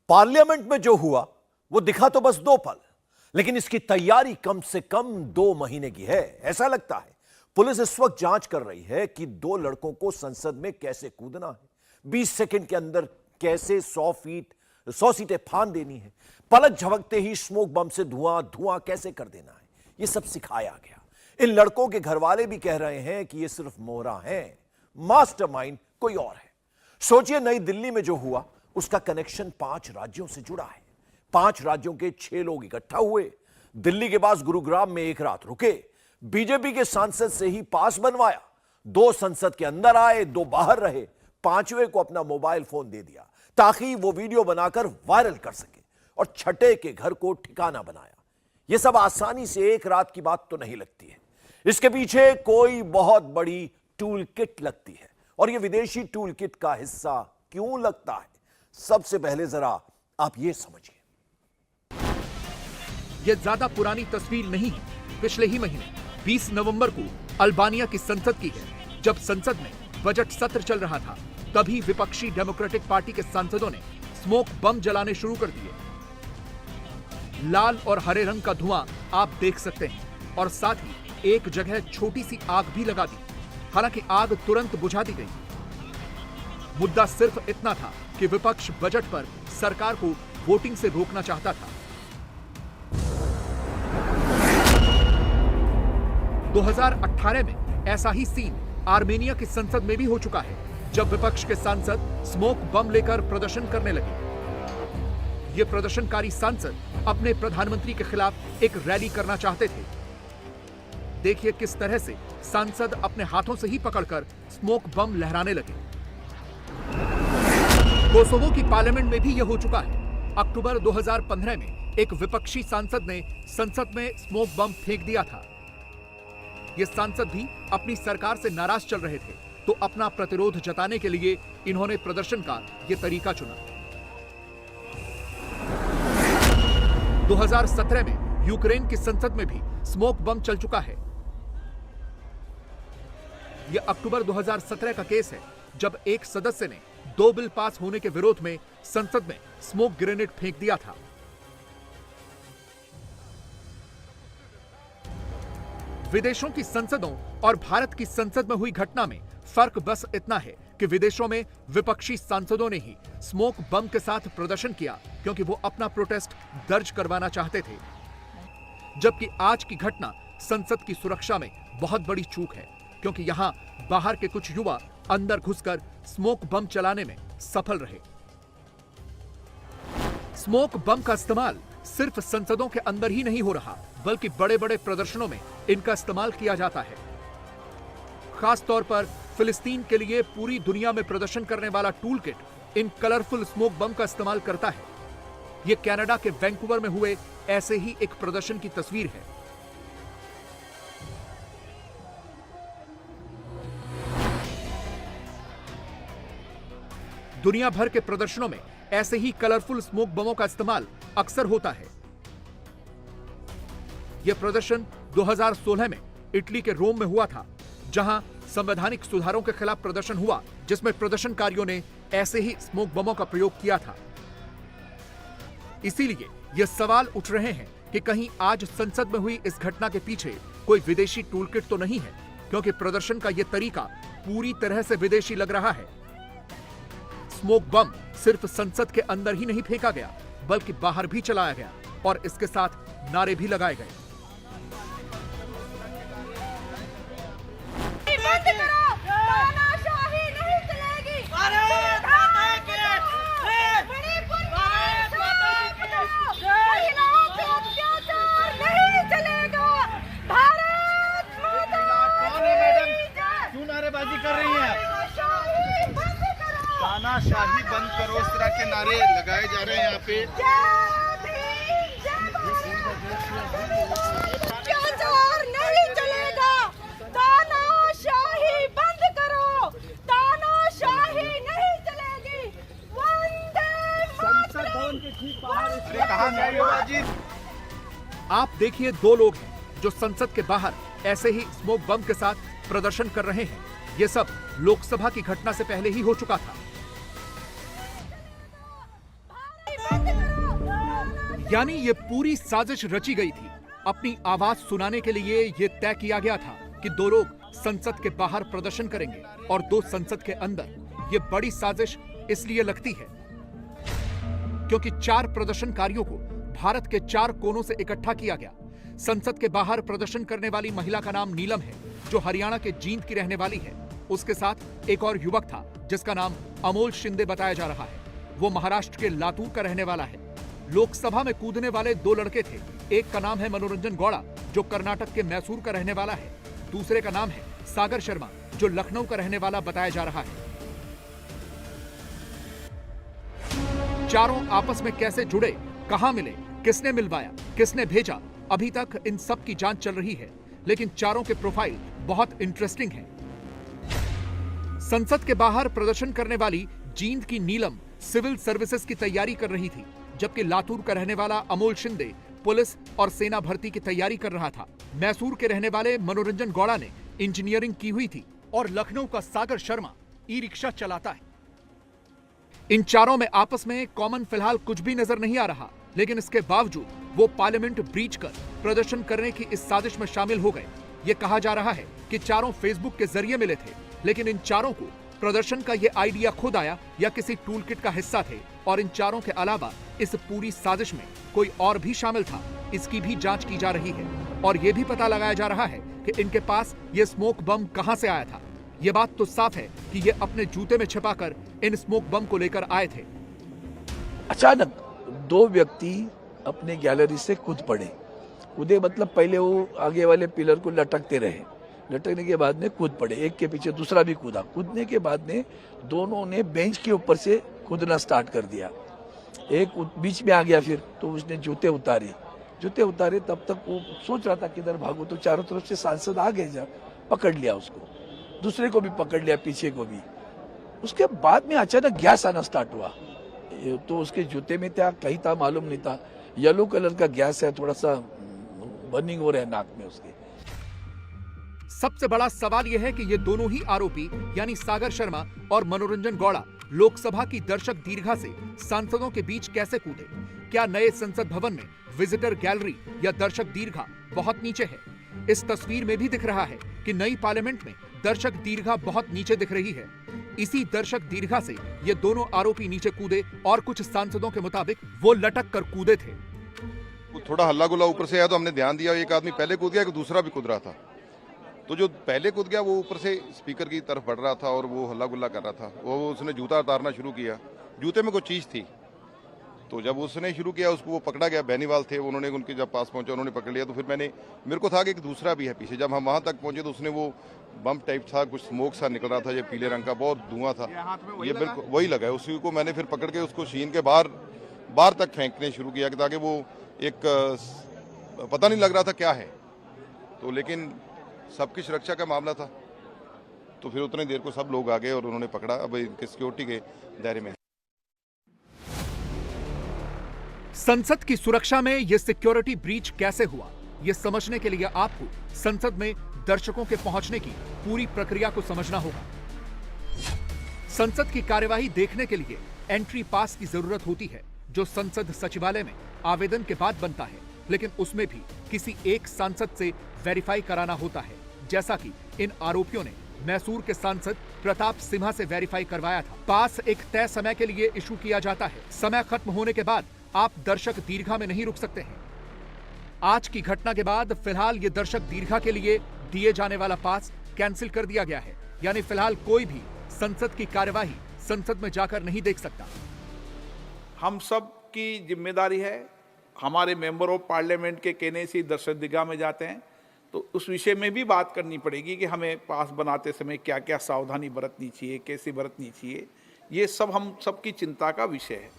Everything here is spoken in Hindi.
पार्लियामेंट में जो हुआ वो दिखा तो बस 2 पल, लेकिन इसकी तैयारी कम से कम 2 महीने की है। ऐसा लगता है पुलिस इस वक्त जांच कर रही है कि 2 लड़कों को संसद में कैसे कूदना है, 20 सेकंड के अंदर कैसे 100 सीटें फान देनी है, पलक झपकते ही स्मोक बम से धुआं कैसे कर देना है, यह सब सिखाया गया। इन लड़कों के घर वाले भी कह रहे हैं कि यह सिर्फ मोहरा है, मास्टरमाइंड कोई और है। सोचिए, नई दिल्ली में जो हुआ उसका कनेक्शन 5 राज्यों से जुड़ा है। 5 राज्यों के 6 लोग इकट्ठा हुए, दिल्ली के पास गुरुग्राम में एक रात रुके, बीजेपी के सांसद से ही पास बनवाया, 2 संसद के अंदर आए, 2 बाहर रहे, 5वें को अपना मोबाइल फोन दे दिया ताकि वो वीडियो बनाकर वायरल कर सके, और छठे के घर को ठिकाना बनाया। यह सब आसानी से एक रात की बात तो नहीं लगती है, इसके पीछे कोई बहुत बड़ी टूल किट लगती है। और यह विदेशी टूल किट का हिस्सा क्यों लगता है, सबसे पहले जरा आप यह समझिए। यह ज्यादा पुरानी तस्वीर नहीं है, पिछले ही महीने 20 नवंबर को अल्बानिया की संसद की है। जब संसद में बजट सत्र चल रहा था, तभी विपक्षी डेमोक्रेटिक पार्टी के सांसदों ने स्मोक बम जलाने शुरू कर दिए। लाल और हरे रंग का धुआं आप देख सकते हैं, और साथ ही एक जगह छोटी सी आग भी लगा दी। हालांकि आग तुरंत बुझा दी गई। मुद्दा सिर्फ इतना था कि विपक्ष बजट पर सरकार को वोटिंग से रोकना चाहता था। 2018 में ऐसा ही सीन आर्मेनिया की संसद में भी हो चुका है, जब विपक्ष के सांसद स्मोक बम लेकर प्रदर्शन करने लगे। ये प्रदर्शनकारी सांसद अपने प्रधानमंत्री के खिलाफ एक रैली करना चाहते थे। देखिए किस तरह से सांसद अपने हाथों से ही पकड़कर स्मोक बम लहराने लगे। कोसोवो की पार्लियामेंट में भी यह हो चुका है। अक्टूबर 2015 में एक विपक्षी सांसद ने संसद में स्मोक बम फेंक दिया था। ये सांसद भी अपनी सरकार से नाराज चल रहे थे, तो अपना प्रतिरोध जताने के लिए इन्होंने प्रदर्शन का यह तरीका चुना। 2017 में यूक्रेन की संसद में भी स्मोक बम चल चुका है। यह अक्टूबर 2017 का केस है, जब एक सदस्य ने 2 बिल पास होने के विरोध में संसद में स्मोक ग्रेनेड फेंक दिया था। विदेशों की संसदों और भारत की संसद में हुई घटना में फर्क बस इतना है कि विदेशों में विपक्षी सांसदों ने ही स्मोक बम के साथ प्रदर्शन किया, क्योंकि वो अपना प्रोटेस्ट दर्ज करवाना चाहते थे। जबकि आज की घटना संसद की सुरक्षा में बहुत बड़ी चूक है, क्योंकि यहां बाहर के कुछ युवा अंदर घुसकर स्मोक बम चलाने में सफल रहे। स्मोक बम का इस्तेमाल सिर्फ संसदों के अंदर ही नहीं हो रहा, बल्कि बड़े बड़े प्रदर्शनों में इनका इस्तेमाल किया जाता है। खास तौर पर फिलिस्तीन के लिए पूरी दुनिया में प्रदर्शन करने वाला टूल किट इन कलरफुल स्मोक बम का इस्तेमाल करता है। यह कनाडा के वैंकूवर में हुए ऐसे ही एक प्रदर्शन की तस्वीर है। दुनिया भर के प्रदर्शनों में ऐसे ही कलरफुल स्मोक बमों का इस्तेमाल अक्सर होता है। यह प्रदर्शन 2016 में इटली के रोम में हुआ था, जहां संवैधानिक सुधारों के खिलाफ प्रदर्शन हुआ, जिसमें प्रदर्शनकारियों ने ऐसे ही स्मोक बमों का प्रयोग किया था। इसीलिए यह सवाल उठ रहे हैं कि कहीं आज संसद में हुई इस घटना के पीछे कोई विदेशी टूलकिट तो नहीं है, क्योंकि प्रदर्शन का यह तरीका पूरी तरह से विदेशी लग रहा है। स्मोक बम सिर्फ संसद के अंदर ही नहीं फेंका गया, बल्कि बाहर भी चलाया गया, और इसके साथ नारे भी लगाए गए। बंद करो, तानाशाही नहीं चलेगी। महिलाओं पे अत्याचार नहीं चलेगा। भारत माता की जय। क्यों नारेबाजी कर रही हैं? तानाशाही बंद करो, तानाशाही बंद करो, इस तरह के नारे लगाए जा रहे हैं यहाँ पे। अत्याचार नहीं चलेगा, तानाशाही बंद करो, तानाशाही नहीं चलेगी। वंदे मातरम। कहा नारेबाजी? आप देखिए, 2 लोग हैं जो संसद के बाहर ऐसे ही स्मोक बम के साथ प्रदर्शन कर रहे हैं। यह सब लोकसभा की घटना से पहले ही हो चुका था। यानी ये पूरी साजिश रची गई थी। अपनी आवाज सुनाने के लिए ये तय किया गया था कि दो लोग संसद के बाहर प्रदर्शन करेंगे और दो संसद के अंदर। ये बड़ी साजिश इसलिए लगती है क्योंकि 4 प्रदर्शनकारियों को भारत के 4 कोनों से इकट्ठा किया गया। संसद के बाहर प्रदर्शन करने वाली महिला का नाम नीलम है, जो हरियाणा के जींद की रहने वाली है। उसके साथ एक और युवक था जिसका नाम अमोल शिंदे बताया जा रहा है। वो महाराष्ट्र के लातूर का रहने वाला है। लोकसभा में कूदने वाले 2 लड़के थे। एक का नाम है मनोरंजन गौड़ा, जो कर्नाटक के मैसूर का रहने वाला है। दूसरे का नाम है सागर शर्मा, जो लखनऊ का रहने वाला बताया जा रहा है। चारों आपस में कैसे जुड़े, कहां मिले, किसने मिलवाया, किसने भेजा, अभी तक इन सब की जांच चल रही है। लेकिन चारों के प्रोफाइल बहुत इंटरेस्टिंग है। संसद के बाहर प्रदर्शन करने वाली जींद की नीलम सिविल सर्विसेज की तैयारी कर रही थी, जबकि लातूर का रहने वाला अमोल शिंदे पुलिस और सेना भर्ती की तैयारी कर रहा था। मैसूर के रहने वाले मनोरंजन गौड़ा ने इंजीनियरिंग की हुई थी और लखनऊ का सागर शर्मा ई रिक्शा चलाता है। इन चारों में आपस में कॉमन फिलहाल कुछ भी नजर नहीं आ रहा, लेकिन इसके बावजूद वो पार्लियामेंट ब्रीच कर प्रदर्शन करने की इस साजिश में शामिल हो गए। ये कहा जा रहा है कि चारों फेसबुक के जरिए मिले थे, लेकिन इन चारों को प्रदर्शन का ये आइडिया खुद आया या किसी टूल किट का हिस्सा थे, और इन चारों के अलावा इस पूरी साजिश में कोई और भी शामिल था, इसकी भी जांच की जा रही है। और ये भी पता लगाया जा रहा है कि इनके पास ये स्मोक बम कहां से आया था। ये बात तो साफ है कि ये अपने जूते में छिपाकर इन स्मोक बम को लेकर आए थे। अचानक 2 व्यक्ति अपने गैलरी से कूद पड़े। कूदे मतलब पहले वो आगे वाले पिलर को लटकते रहे, लटकने के बाद में कूद पड़े, एक के पीछे दूसरा भी कूदा। कूदने के बाद में दोनों ने बेंच के ऊपर से कूदना स्टार्ट कर दिया। एक बीच में आ गया, फिर तो उसने जूते उतारे। तब तक वो सोच रहा था किधर भागो, तो चारों तरफ से सांसद आ गए, जब पकड़ लिया उसको, दूसरे को भी पकड़ लिया, पीछे को भी। उसके बाद में अचानक गैस आना स्टार्ट हुआ, तो उसके जूते में क्या कहीं था मालूम नहीं था। येलो कलर का गैस है, थोड़ा सा बर्निंग हो रहा है नाक में उसके। सबसे बड़ा सवाल यह है कि ये दोनों ही आरोपी यानी सागर शर्मा और मनोरंजन गौड़ा लोकसभा की दर्शक दीर्घा से सांसदों के बीच कैसे कूदे? क्या नए संसद भवन में विजिटर गैलरी या दर्शक दीर्घा बहुत नीचे है? इस तस्वीर में भी दिख रहा है कि नई पार्लियामेंट में दर्शक दीर्घा बहुत नीचे दिख रही है। इसी दर्शक दीर्घा से ये दोनों आरोपी नीचे कूदे और कुछ सांसदों के मुताबिक वो लटक कर कूदे थे। थोड़ा हल्ला गुल्ला ऊपर से आया तो हमने ध्यान दिया, एक आदमी पहले कूद गया, एक दूसरा भी कूद रहा था। तो जो पहले कूद गया वो ऊपर से स्पीकर की तरफ बढ़ रहा था और वो हल्ला गुल्ला कर रहा था। वो उसने जूता उतारना शुरू किया, जूते में कोई चीज़ थी, तो जब उसने शुरू किया उसको वो पकड़ा गया। बेनीवाल थे, उन्होंने उनके जब पास पहुंचे उन्होंने पकड़ लिया। तो फिर मेरे को था कि एक दूसरा भी है पीछे। जब हम वहां तक पहुंचे तो उसने वो बम टाइप था, कुछ स्मोक सा निकल रहा था, ये पीले रंग का, बहुत धुआं था, ये बिल्कुल वही लगा है। उसी को मैंने फिर पकड़ के उसको शीन के बाहर तक फेंकने शुरू किया ताकि वो एक पता नहीं लग रहा था क्या है, तो लेकिन सबकी सुरक्षा का मामला था, तो फिर उतनी देर को सब लोग आ गए और उन्होंने पकड़ा। अब इनके सिक्योरिटी के दायरे में। संसद की सुरक्षा में यह सिक्योरिटी ब्रीच कैसे हुआ, यह समझने के लिए आपको संसद में दर्शकों के पहुंचने की पूरी प्रक्रिया को समझना होगा। संसद की कार्यवाही देखने के लिए एंट्री पास की जरूरत होती है, जो संसद सचिवालय में आवेदन के बाद बनता है, लेकिन उसमें भी किसी एक सांसद से वेरीफाई कराना होता है, जैसा कि इन आरोपियों ने मैसूर के सांसद प्रताप सिम्हा से वेरीफाई करवाया था। पास एक तय समय के लिए इशू किया जाता है। समय खत्म होने के बाद आप दर्शक दीर्घा में नहीं रुक सकते हैं। आज की घटना के बाद फिलहाल ये दर्शक दीर्घा के लिए दिए जाने वाला पास कैंसिल कर दिया गया है, यानी फिलहाल कोई भी संसद की कार्यवाही संसद में जाकर नहीं देख सकता। हम सब की जिम्मेदारी है, हमारे मेंबर ऑफ पार्लियामेंट के कहने से दर्शक दीर्घा में जाते हैं, तो उस विषय में भी बात करनी पड़ेगी कि हमें पास बनाते समय क्या क्या सावधानी बरतनी चाहिए, कैसे बरतनी चाहिए। ये सब हम सबकी चिंता का विषय है।